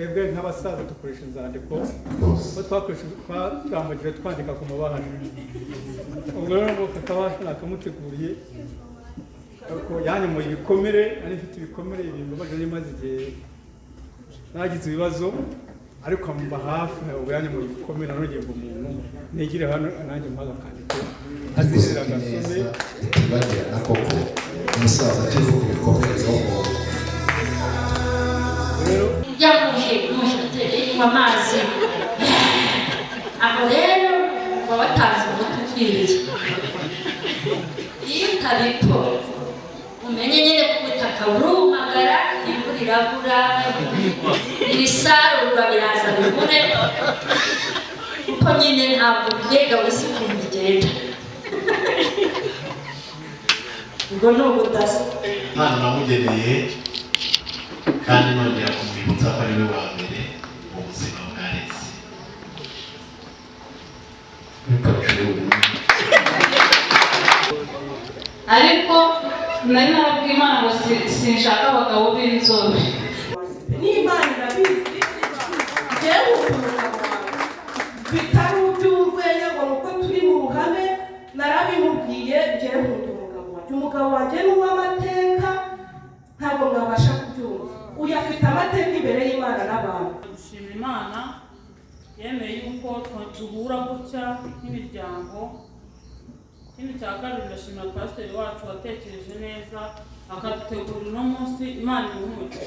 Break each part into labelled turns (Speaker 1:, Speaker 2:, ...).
Speaker 1: twebwe nk'abasaza dukoresha inzandiko ko twakoresha twandika ku mabahasha. Ubwo rero ngo kakabasha nakamuteguriye ariko yanyomoye ibikomere, ari mfite ibikomere ibintu baje nimaze igihe nagize ibibazo ariko amuba hafi ubwo yanyomoye ibikomere nongeye ngo umuntu negire hano nanjye mpaga kandiko azishira gasome
Speaker 2: bagira na koko umusaza kivuga ibikomere no
Speaker 1: rero
Speaker 3: mushe amazi aho rero wabatanze ubutwiriye iyo utabito umenye nyine ko ubutaka burumagara, imvura irabura, ibisarurwa biraza bibure kuko nyine ntabwo mbega wese ukuntu bigenda. Ubwo ni ubudasa
Speaker 4: Imana namugeneye kandi nongera kumwibutsa ko ari we wa mbere mu buzima bwa Alex.
Speaker 5: ariko nari narabwiye Imana ngo sinshaka abagabo b'inzobe.
Speaker 6: n'Imana irabizi njyewe umugabo bitari iby'urwenya ngo nuko turi mu ruhame narabimubwiye njyewe umugabo wanjye ni uw'amateka ntabwo mwabasha kubyumva, uyu afite amateka imbere y'Imana n'abantu.
Speaker 5: Dushima Imana yemeye yuko duhura gutya nk'imiryango. Ikindi cya kabiri ndashimira pasiteri wacu watekereje neza akadutegurira uno munsi, Imana imuhumurije.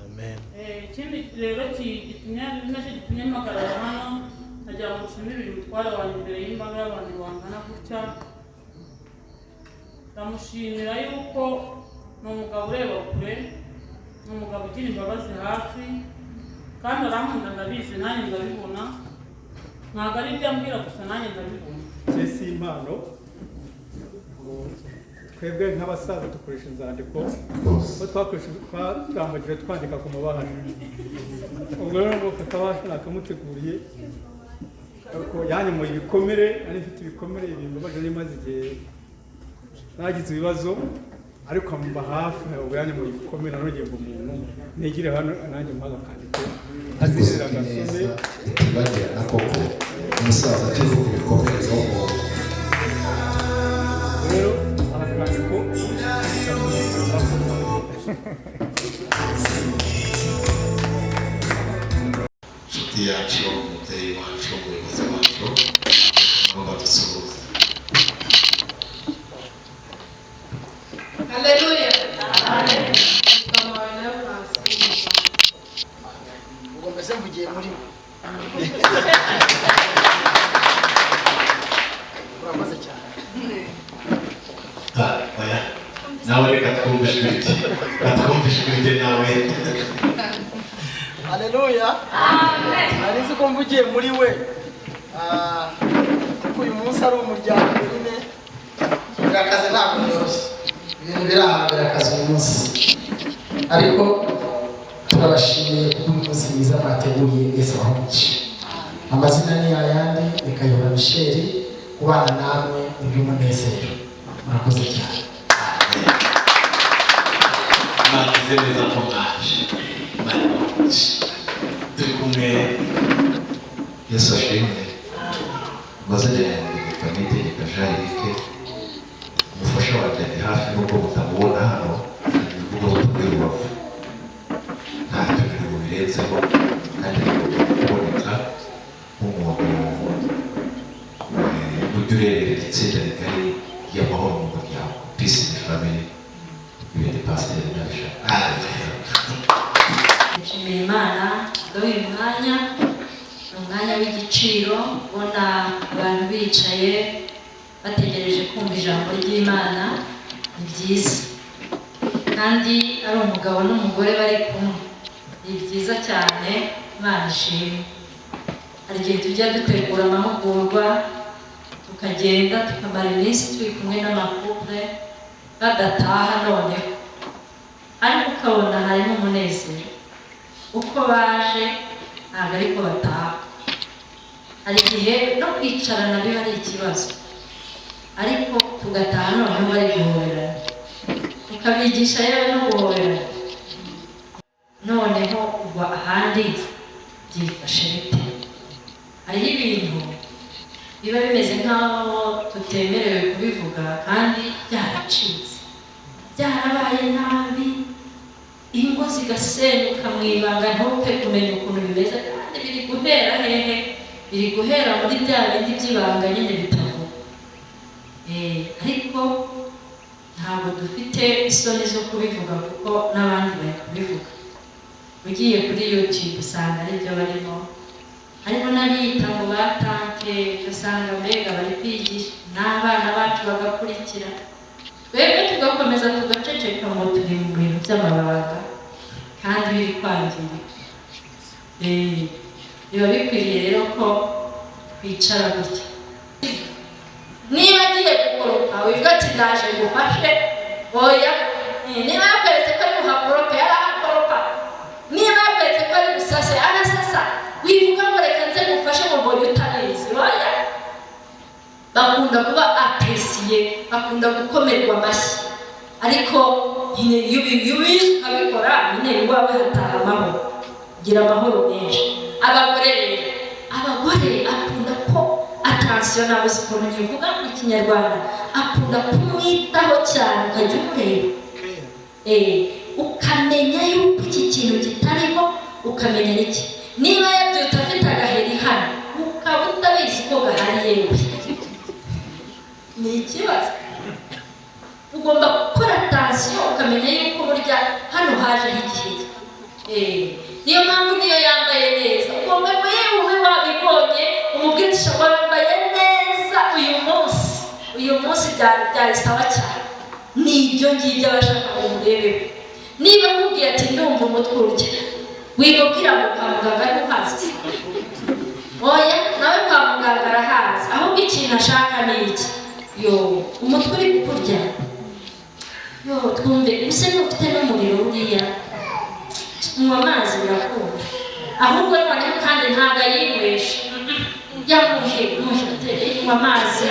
Speaker 4: Amen.
Speaker 5: Ikindi rero nacyo gitumye mpagarara hano nagira ngo nshimire uyu mutware wanjye imbere y'imbaga y'abantu bangana gutya. Ndamushimira yuko ni umugabo ureba kure, ni umugabo ugira imbabazi hafi kandi arankunda, ndabizi nanjye ndabibona, ntabwo ari ibyo ambwira gusa nanjye ndabibona.
Speaker 1: Jesi impano ngo twebwe nk'abasaza dukoresha inzandiko ko twakoresha twandika ku mabahasha. Ubwo rero ngo kakabasha nakamuteguriye ariko yanyomoye ibikomere, ari mfite ibikomere ibintu baje nimaze igihe nagize ibibazo ariko amuba hafi ubwo yanyomoye ibikomere nongeye ngo umuntu negire hano nanjye mpaga kandiko azishira gasome
Speaker 2: bagira na koko umusaza kivuga ibikomere no
Speaker 1: rero akandiko
Speaker 4: Inshuti yacu, umubyeyi wacu, umuyobozi wacu, ngo badusuhuze.
Speaker 6: Haleluya.
Speaker 7: ubwo mbese mvugiye muri urakoze cyane.
Speaker 4: Oya, nawe reka twumvishe ibiti, katwumvishe ibiti nawe.
Speaker 7: Haleluya. Nari nzi ko mvugiye muri we. Kuko uyu munsi ari umuryango nyine birakaze, ntabwo byoroshye, ibintu birahambira akazi uyu munsi, ariko turabashimiye kubw'umukozi mwiza mwateguye mwese wahomukiye. Amazina ni ayandi ni Kayihura Michel, kubana namwe ni by'umunezero. Murakoze cyane.
Speaker 4: Imana izi neza ko mwaje. Imana ibamugishe. Turi kumwe.
Speaker 2: Yesu ashimwe. Amazina yanjye yitwa Niyitegeka Jean Eric, umufasha wanjye ari hafi n'ubwo mutamubona hano, ibivuga ubutumwa Rubavu. Ntacyo bintu birenzeho kandi kuboneka nk'umuntu ujya urerera itsinda rigari y'amahoro mu muryango, peace in the family, ibindi pasiteri n'abishaka.
Speaker 3: nshimira Imana uyu mwanya ni umwanya w'igiciro, ubona abantu bicaye bategereje kumva ijambo ry'Imana, ni byiza kandi ari umugabo n'umugore bari kumwe, ni byiza cyane. Imana ishimwe. Hari igihe tujya dutegura amahugurwa tukagenda tukamara iminsi turi kumwe n'amakupure badataha noneho, ariko ukabona harimo umunezero uko baje ntabwo ariko bataha. Hari igihe no kwicarana biba ari ikibazo, ariko tugataha noneho bari guhoberana, tukabigisha yewe no guhoberana, noneho ubwo bivugwa ahandi byifashe bite. Hariho ibintu biba bimeze nk'aho tutemerewe kubivuga kandi byaracitse, byarabaye nabi, ingo zigasenyuka mu ibanga ntupfe kumenya ukuntu bimeze, kandi biri guhera hehe? Biri guhera muri bya bindi by'ibanga nyine bitavuga. Ariko ntabwo dufite isoni zo kubivuga kuko n'abandi bari kubivuga. Ugiye kuri YouTube usanga aribyo barimo, harimo n'abiyita ngo batanke, ugasanga mbega bari kwigisha n'abana bacu bagakurikira, twebwe tugakomeza tugaceceka ngo turi mu bintu by'amabanga kandi biri kwangirika. Biba bikwiriye rero ko twicara gutya. Niba agiye gukoropa wiga ati ndaje ngufashe, oya. Niba yakweretse ko ari buhakorope yarahakoropa, niba yakweretse ko ari busase arasasa, wivuga ngo reka nze ngufashe ngo mbonye utabizi, oya. Bakunda kuba apresiye, bakunda gukomerwa amashyi, ariko nyine iyo ubizi ukabikora nyine iwawe hataha amahoro, gira amahoro menshi. Abagore akunda ko attention nabuze ukuntu nyivuga mu Kinyarwanda, akunda kumwitaho cyane, ukajya umureba ukamenya yuko iki kintu kitariho, ukamenya n'iki. Niba yabyutse afite agaheri hano ukaba utabizi ko gahari yewe, ni ikibazo. Ugomba gukora attention ukamenya yuko burya hano haje igihe. Niyo mpamvu niyo yambaye neza ugomba ngo yewe wabibonye umubwirisha wambaye neza uyu munsi byari sawa cyane. Ni ibyo ngibyo abashaka ngo murebeho. Niba nkubwiye ati ndumva umutwe urya, wibwira ngo kwa muganga ari uhazi, oya nawe kwa muganga arahazi, ahubwo ikintu ashaka ni iki? Umutwe uri kukurya, twumve use n'ufite n'umuriro uriya, unywa amazi birakunda. Ahubwo noneho kandi ntabwo ayinywesha, yamuhe unywa amazi.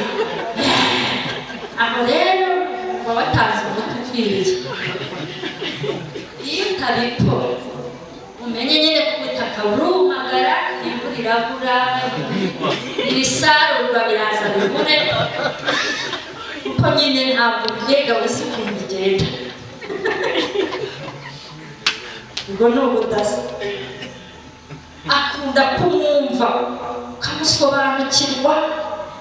Speaker 3: Aho rero uba watanze umuti ukwiriye. Iyo utabikora umenye nyine ko ubutaka burumagara, imvura irabura, ibisarurwa biraza bibure, kuko nyine ntabwo mbega uzi ukuntu bigenda. Ubwo ni ubudasa. Akunda kumwumva ukamusobanukirwa,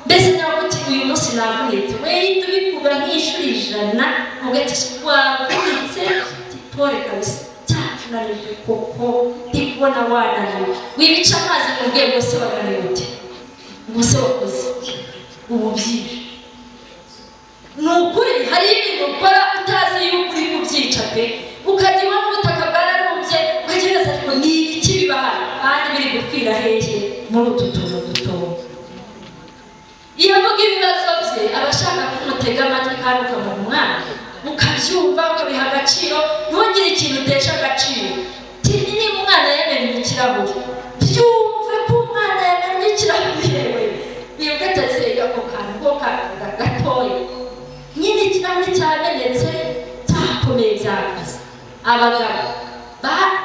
Speaker 3: mbese nawe uti uyu munsi navunitse, wihita ubikura nk'inshuro 100 ugati wavunitse tipore kabisa, cyatunanije koko ndikubona wananiwe. Wibica amazi mu bwenge se wananiwe ute? Ubuse wakoze ubu byinshi. Ni ukuri hari ibintu ukora utazi yuko uri kubyica pe, ukajya ubona ubutaka bwararumbye ukagereza ariko ni iki bibaha kandi biri gupfira hehe muri utu tuntu dutoya. Iyo avuga ibibazo bye abashaka kumutega amatwi kandi ukamuha umwana ukabyumva ukabiha agaciro, ntugire ikintu utesha agaciro. Niba umwana yamenye ikirahuri, byumve ko umwana yamenye ikirahuri, yewe wibuke atazeye ako kantu ko gatoya nyine ikirahuri cyamenetse cyakomeye byakaze. Abagabo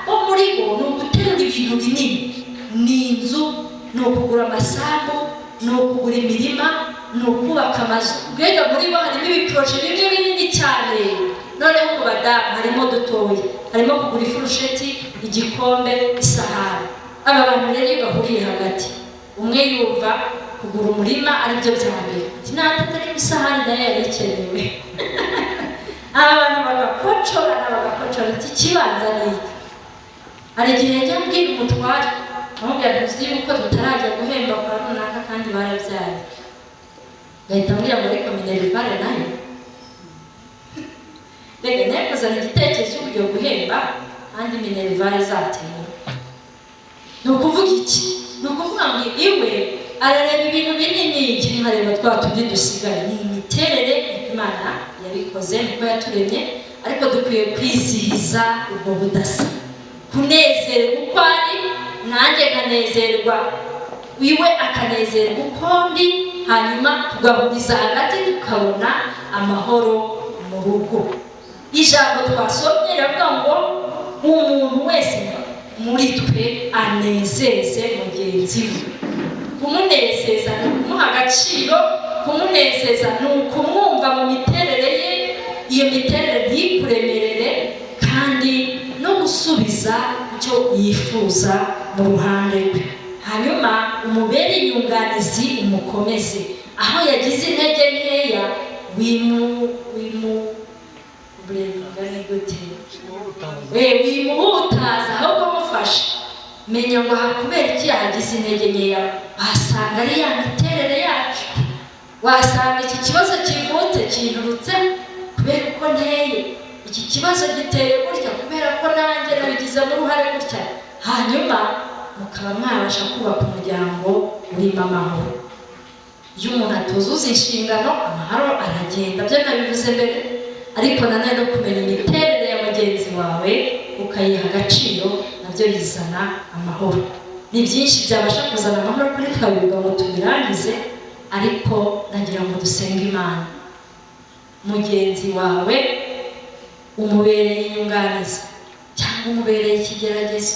Speaker 3: bo muri bo ni uguterura ibintu binini, ni inzu, ni ukugura amasambu, ni ukugura imirima, ni ukubaka amazu. Mbega muri bo harimo ibiporoje bimwe binini cyane, noneho mu badamu harimo dutoya, harimo kugura ifurusheti, igikombe, isahani. Aba bantu rero iyo bahuriye hagati, umwe yumva kugura umurima aribyo bya mbere, atari isahani nayo yari ikenewe. Aba bantu bagakocora ikibanza ni iki. Hari igihe njya mbwira umutware amubwira tuzi yuko tutarajya guhemba kwa runaka kandi barabyaye, ngahita mbwira ngo ariko minerivare nayo reka nayo kuzana igitekerezo cy'uburyo guhemba kandi minerivare zatewe. Ni ukuvuga iki? Ni ukuvuga ngo iwe arareba ibintu binini, nkareba twa tundi dusigaye. Ni imiterere Imana yabikoze niko yaturemye, ariko dukwiye kwizihiza ubwo budasa, kunezerwa uko ari, nanjye nkanezerwa, wiwe akanezerwa uko ndi, hanyuma tugahuriza hagati tukabona amahoro mu rugo. Ijambo twasomye riravuga ngo umuntu wese muri twe anezeze mugenzi we. Kumunezeza ni ukumuha agaciro, kumunezeza ni ukumwumva mu miterere ye, iyo miterere ntikuremerere, kandi no gusubiza icyo yifuza mu ruhande rwe. Hanyuma umubere inyunganizi, umukomeze aho yagize intege nkeya, wimuhutaza ahubwo mufashe. Menya ngo kubera iki yagize intege nkeya, wasanga ari ya miterere yacu, wasanga iki kibazo kivutse kinturutse kubera uko nteye, iki kibazo giteye gutya kubera ko nanjye nabigizemo uruhare gutya. Hanyuma mukaba mwabasha kubaka umuryango urimo amahoro. Iyo umuntu atuzuza inshingano, amahoro aragenda, byo nabivuze mbere. Ariko nanone no kumenya imiterere ya mugenzi wawe ukayiha agaciro, nabyo bizana amahoro. Ni byinshi byabasha kuzana amahoro kuri twabivuga ngo tubirangize, ariko nagira ngo dusenge Imana. Mugenzi wawe umubereye inyunganizi cyangwa umubereye ikigeragezo,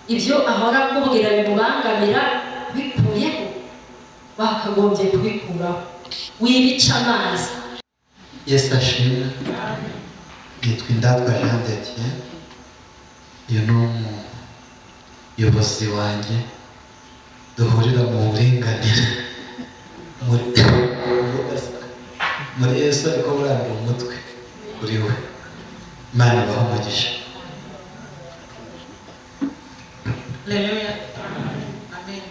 Speaker 3: ibyo ahora akubwira bimubangamira bikuyeho, wakagombye kubikuraho, wibica amazi.
Speaker 7: Yesu ashimwe. Nitwa Indatwa Jean de Dieu. Uyu ni umuyobozi wanjye, duhurira mu buringanire muri Yesu, ariko buranga umutwe kuri we. Imana ibahe umugisha.
Speaker 8: Haleluya. Amen.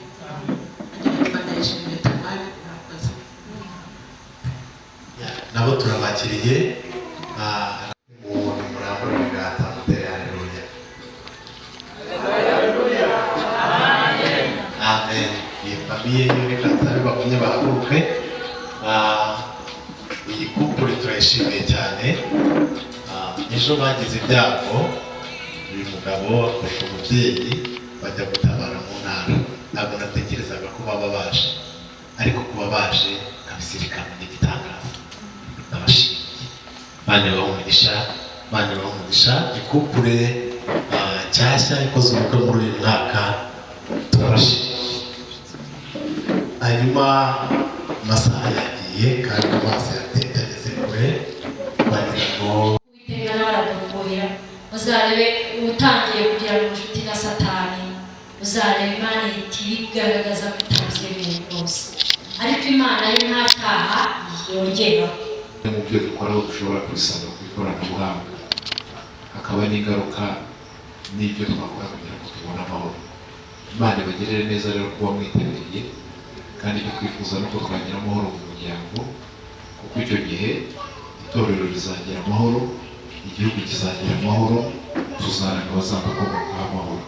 Speaker 8: Agira Imana ishimwe tumane murakoze.
Speaker 4: Nabo turabakiriye umuntu murambo w'ingata mutere haleluya. Amen. Famiye y'ureka nsabe bakunye bahaguruke. Iyi couple turayishimiye cyane. Ejo bagize ibyago, uyu mugabo afashe umubyeyi bajya gutabara mu ntara. Ntabwo natekerezaga ko baba baje, ariko kuba baje kabisirikana n'igitangaza. Nabashimiye. Imana ibahe umugisha, Imana ibahe umugisha. Couple nshyashya ikoze ubukwe muri uyu mwaka, turabashimiye. Hanyuma amasaha yagiye kandi amazi yategageze kure, bagira ngo
Speaker 3: Uwiteka n'abaradufuhira, uzarebe utangiye kugira ngo inshuti na Satani, uzarebe Imana ihita ibigaragaza ko itabyemeye rwose, ariko Imana yo nta cyaha yongeraho.
Speaker 9: Mu byo dukora dushobora kubisanga ku ikoranabuhanga, hakaba n'ingaruka n'ibyo twakora kugira ngo tubone amahoro. Imana ibagirire neza rero kuba mwitabiriye, kandi icyo twifuza nuko twagira amahoro mu muryango, kuko icyo gihe itorero rizagira amahoro, igihugu kizagira amahoro, tuzaranga abazadukomokaho amahoro.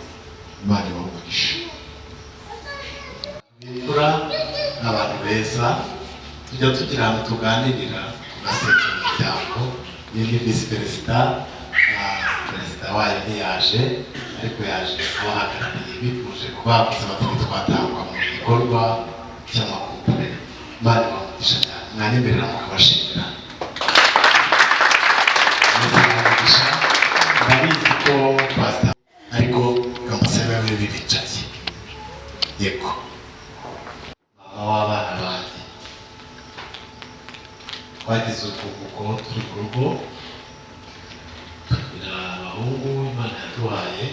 Speaker 9: Imana ibahe umugisha.
Speaker 4: Bikura n'abantu beza, tujya tugira ahantu tuganirira tugaseka imiryango. Iyi ni visi perezida, perezida wayo ntiyaje, ariko yaje abahagarariye bifuje kuba bakoze batari twatangwa mu gikorwa cy'amakupure. Imana ibahe umugisha cyane, mwanya imbere mukabashimira. Ndabizi ko pastor ariko bamusaba bibi bicaye. Yego. Mama w'abana banjye. Twagize urukuko turi mu rugo, tugira abahungu Imana yaduhaye.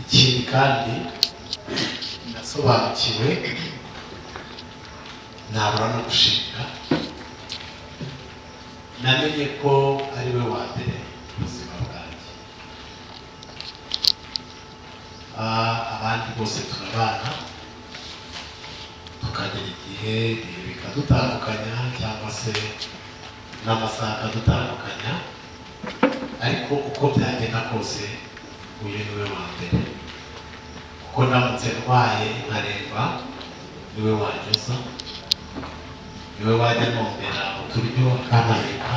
Speaker 4: Ikindi kandi nasobanukiwe, nabura no gushimira. Namenye ko ari we wa mbere mu buzima bwanjye. Abandi bose turabana, tukagera igihe bikadutandukanya cyangwa se n'amasaha akadutandukanya, ariko uko byagenda kose uyu ni we wa mbere. Kuko ndamutse ndwaye nkaremba, ni we wanyoza, ni we wajya nombera uturyo akanareka,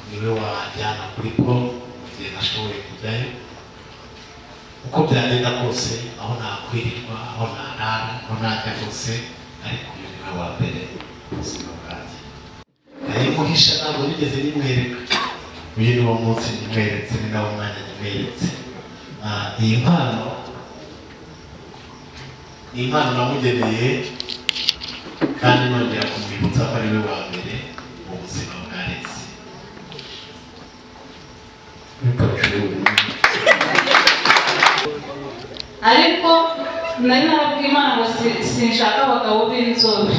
Speaker 4: ni we wajyana kuri po igihe nashoboye kujyayo. Uko byagenda kose, aho nakwirirwa, aho narara, aho najya hose, ariko uyu ni we wa mbere mu buzima bwanjye. Nayimuhisha ntabwo nigeze nimwereka, uyu ni wo munsi nimweretse, ni nawo mwanya nimweretse. Iyi mpano ni impano namugeneye, kandi nongera kumwibutsa ko ari we wa mbere mu buzima bwa Alex.
Speaker 8: ariko nari narabwiye Imana ngo sinshaka abagabo b'inzobe,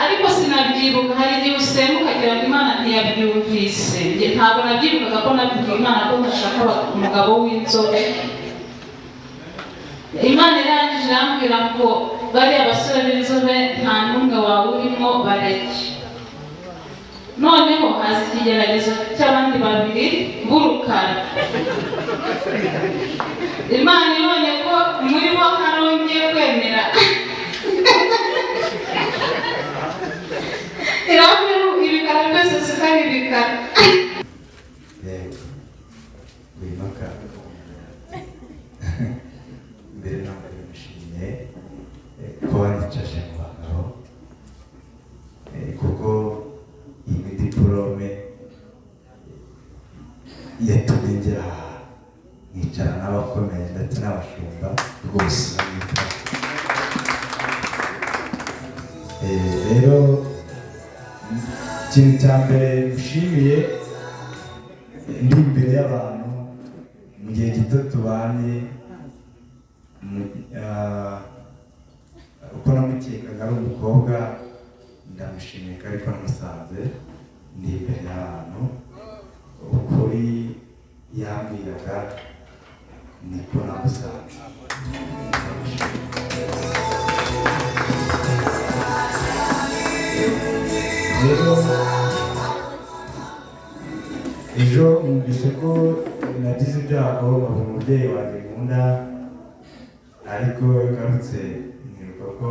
Speaker 8: ariko sinabyibuka. Hari igihe usenga ukagira ngo Imana ntiyabyumvise. Ntabwo nabyibukaga ko nabwiye Imana ko ndashaka umugabo w'inzobe. Imana irangije irambwira ngo bariya basore b'inzobe nta n'umwe wawe urimo, bareke. Noneho haza ikigeragezo cy'abandi babiri b'urukara. Imana ibonye ko muri bo hari ngiye kwemera, irambwira ibikara byose siko ari ibikara.
Speaker 10: wimaka mbere ntabwo bimushimiye ko wanicaje mu bagabo, kuko iyi diporome yatumye ngera nkicara n'abakomeye ndetse n'abashumba rwose. Rero ikintu cya mbere mushimiye, ndi imbere y'abantu mu gihe gito tubanye, uko namukekaga ari umukobwa ndamushimiye ko ariko namusanze ndi imbere y'abantu, ukuri yambwiraga niko namusanze. Rero ejo numvise ko nagize ibyago nkabona umubyeyi wanjye nkunda, ariko ngarutse nibuka ko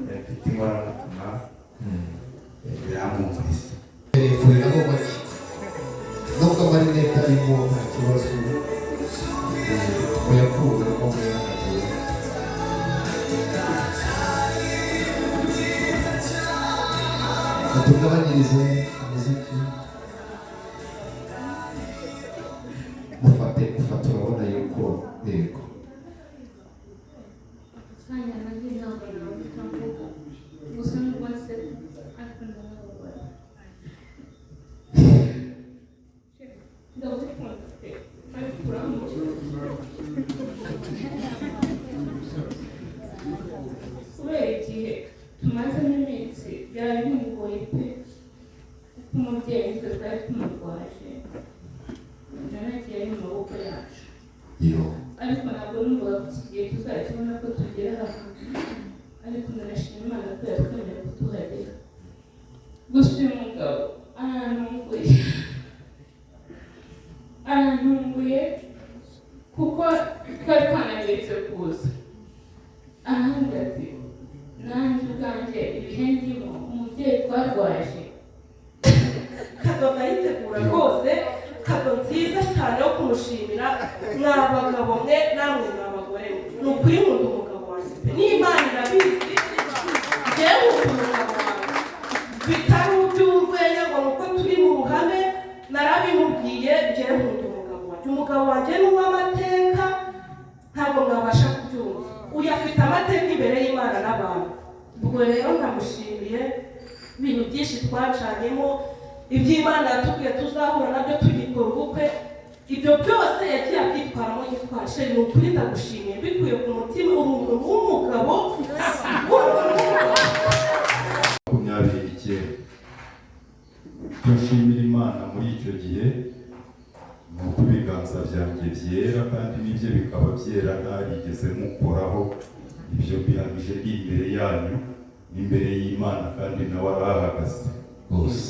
Speaker 10: mfite inkoramutima biramwumvise.
Speaker 2: kuriraho make nubwo amarinete arimo nta kibazo, uyakuwe ko muyahagaze. Tugabanyirize umuziki, mufate urabona yuko yego
Speaker 6: kubera igihe tumazemo iminsi byari bimugoye pe, kuko umubyeyi twe twari tumurwaje, nanagiye ari mu maboko yacu, ariko ntabwo numvaga ko iki gihe tuzakibona ko tugera hamwe, ariko ndanashima Imana ko yatwemerera ko tuhagera. Gusa uyu mugabo arantunguye kuko twari twanagetse kuza, arambwira ati nanjye ubwanjye ibihe ndimo umubyeyi twarwaje. Kado nayitegura rwose, kado nziza cyane yo kumushimira. Mwa bagabo mwe namwe mwa bagore mwe, ni ukuri nkunda umugabo wanjye pe, n'Imana irabizi. Njyewe nkunda umugabo wanjye bitari iby'urwenya ngo nuko turi mu ruhame, narabimubwiye. Njyewe nkunda umugabo wanjye, umugabo wanjye ni uw'amateka, ntabwo mwabasha kubyumva. Uyu afite amateka imbere y'Imana n'abantu. Ubwo rero ndamushimiye ibintu byinshi twacanyemo, iby'Imana yatubwiye tuzahura nabyo tugikora ubukwe, ibyo byose yagiye abyitwaramo yitwaje. Ni ukuri ndagushimiye bikuye ku mutima, uri umuntu w'umugabo.
Speaker 11: 29 nshimira Imana muri icyo gihe, ni uko ibiganza byanjye byera kandi n'ibyo bikaba byera ntarigeze mukoraho. Ibyo bihamije ndi imbere yanyu, imbere y'Imana, kandi nawe arahagaze rwose.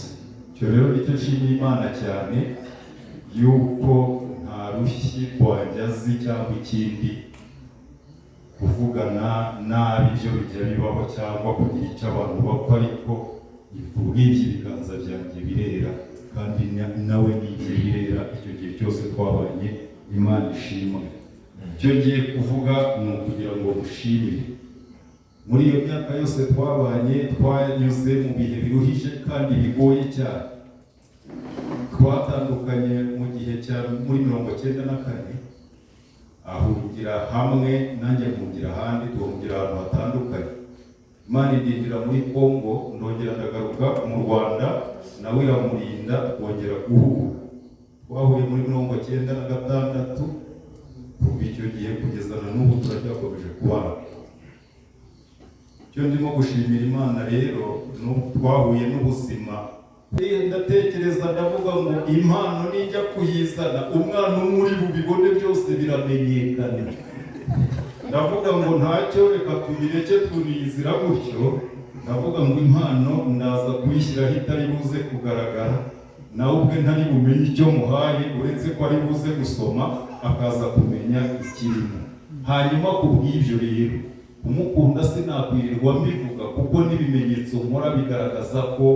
Speaker 11: Icyo rero nicyo nshimira Imana cyane, yuko nta rushyi rwanjye azi cyangwa ikindi kuvugana nabi ibyo bijya bibaho cyangwa kugira icyo abantu bapfa, ariko ubw'ibyo ibiganza byanjye birera kandi nawe n'ibyo birera. Icyo gihe cyose twabanye, Imana ishimwe. Icyo ngiye kuvuga ni ukugira ngo mushimire. Muri iyo myaka yose twabanye, twanyuze mu bihe biruhije kandi bigoye cyane, twatandukanye mu gihe cya muri 1994 ahungira hamwe nanjye nkungira ahandi tuhungira ahantu hatandukanye. Imana idindira muri Kongo ndongera ndagaruka mu Rwanda nawe iramurinda twongera guhura. Twahuye muri 1996 kuva icyo gihe kugeza na n'ubu turacyakomeje kubana. Icyo ndimo gushimira Imana rero twahuye n'ubuzima. Ndatekereza ndavuga ngo impano nijya kuyizana umwana umuri bubibone byose biramenyekana. Ndavuga ngo ntacyo reka tubireke tunizira gutyo. Ndavuga ngo impano ndaza kuyishyiraho itari buze kugaragara, nawe ubwe ntari bumenye icyo muhaye uretse ko ari buze gusoma akaza kumenya ikirimo. Hanyuma kubw'ibyo rero umukunda sinakwirirwa mbivuga kuko n'ibimenyetso nkora bigaragaza ko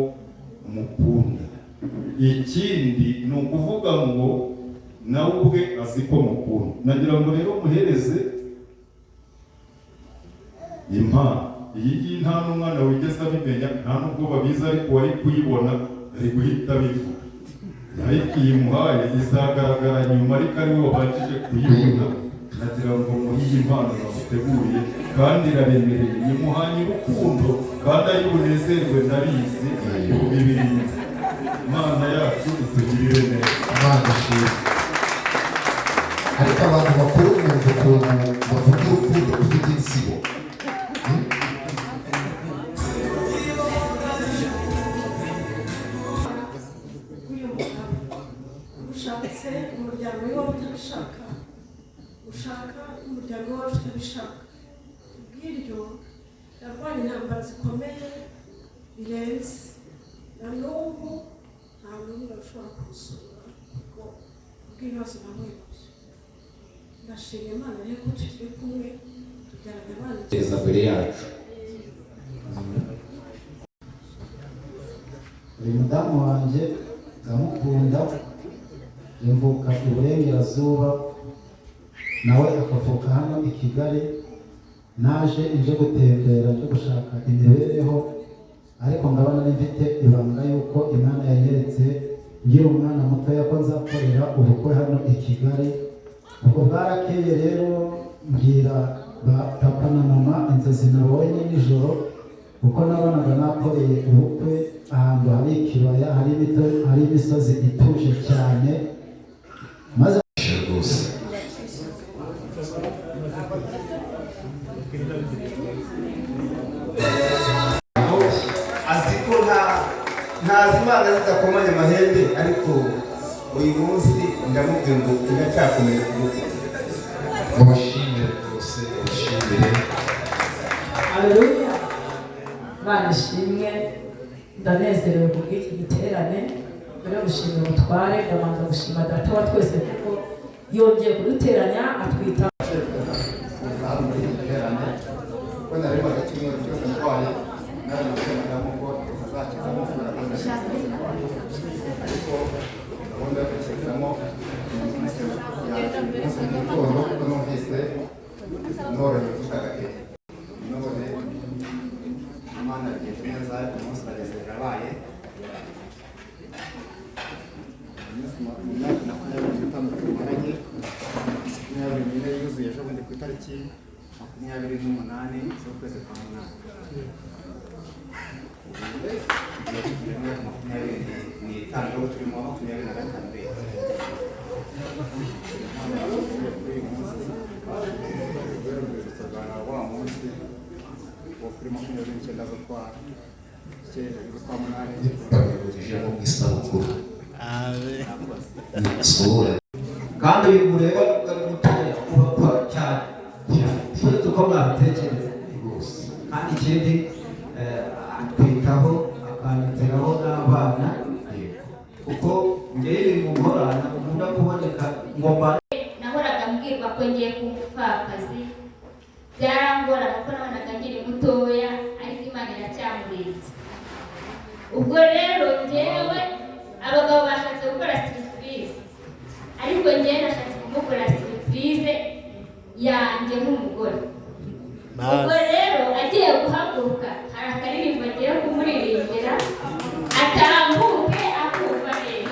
Speaker 11: mukunda. Ikindi ni ukuvuga ngo nawe ubwe azi ko mukunda. Nagira ngo rero muhereze impano. Iyi ngiyi nta n'umwana wigeze abimenya, nta n'ubwo babizi, ariko wari kuyibona ari guhita bivuga. Ariko iyi muhaye izagaragara nyuma, ariko ari we wabashije kuyibona. Nagira ngo muri iyi mpano bamuteguriye kandi iraremereye, yimuhanye urukundo kandi ari bunezerwe ndabizi bibiri. Imana yacu itugirire neza.
Speaker 2: Imana ishimwe. Ariko abantu bakuru bumva ukuntu bavuga urukundo rufite insibo.
Speaker 12: Ushatse umuryango wawe utabishaka, ushaka umuryango wawe utabishaka. Ubwiryo yarwanya intambara zikomeye birenze, na n'ubu nta n'umwe ushobora kumusura kuko ubw'ibibazo namuyoboje. Ndashimira Imana rero ko tukiri kumwe tugaragara abana
Speaker 13: teza mbere yacu.
Speaker 14: Uyu mudamu wanjye ndamukunda, yamvuka iburengerazuba nawe akavuka hano i Kigali. Naje nje gutembera nje gushaka imibereho, ariko ndabona mfite ibanga yuko Imana yanyeretse ngira umwana mutoya ko nzakorera ubukwe hano i Kigali. Ubwo bwarakeye rero mbwira papa na mama inzozi nabonye nijoro, kuko nabonaga nakoreye ubukwe ahantu hari ikibaya, hari imisozi ituje cyane, maze
Speaker 2: rwose
Speaker 15: azi ko ntazi Imana zidakomanya amahembe, ariko uyu munsi ndamubwira ngo iracyakomeye kumukunda.
Speaker 2: mubashimire rwose, mubashimire.
Speaker 16: Haleluya. Imana ishimwe. Ndanezerewe kubw'iki giterane. Mbere yo gushimira umutware, ndabanza gushima data wa twese kuko yongeye kuduteranya atwita.
Speaker 14: kandi uyu mureba ari mutoya ubakora cyane uretse uko mwabitekereza kandi ikindi atwitaho akaniteraho n'abana, kuko njyewe mu nkorana nkunda kuboneka ngomba.
Speaker 17: Nahoraga mbwirwa ko ngiye kuba umupfakazi, byarangoraga ko nabonaga nkiri mutoya, ariko Imana iracyamurinze. Ubwo rero njyewe abagabo bashatse gukora surprise, ariko njyewe nashatse kumukora surprise yanjye nk'umugore. Ubwo rero agiye guhaguruka hari akaririmbo agiye kumuririmbira atambuke akumva neza.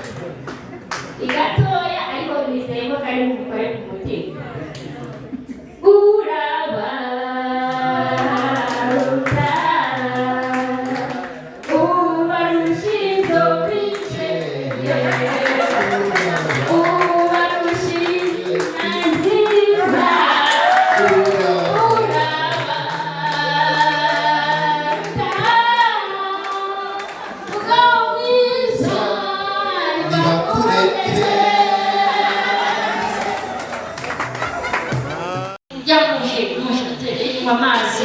Speaker 3: kunywa amazi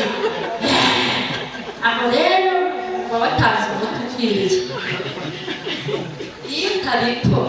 Speaker 3: aho rero uba watanze umuti ukwiriye iyo utabito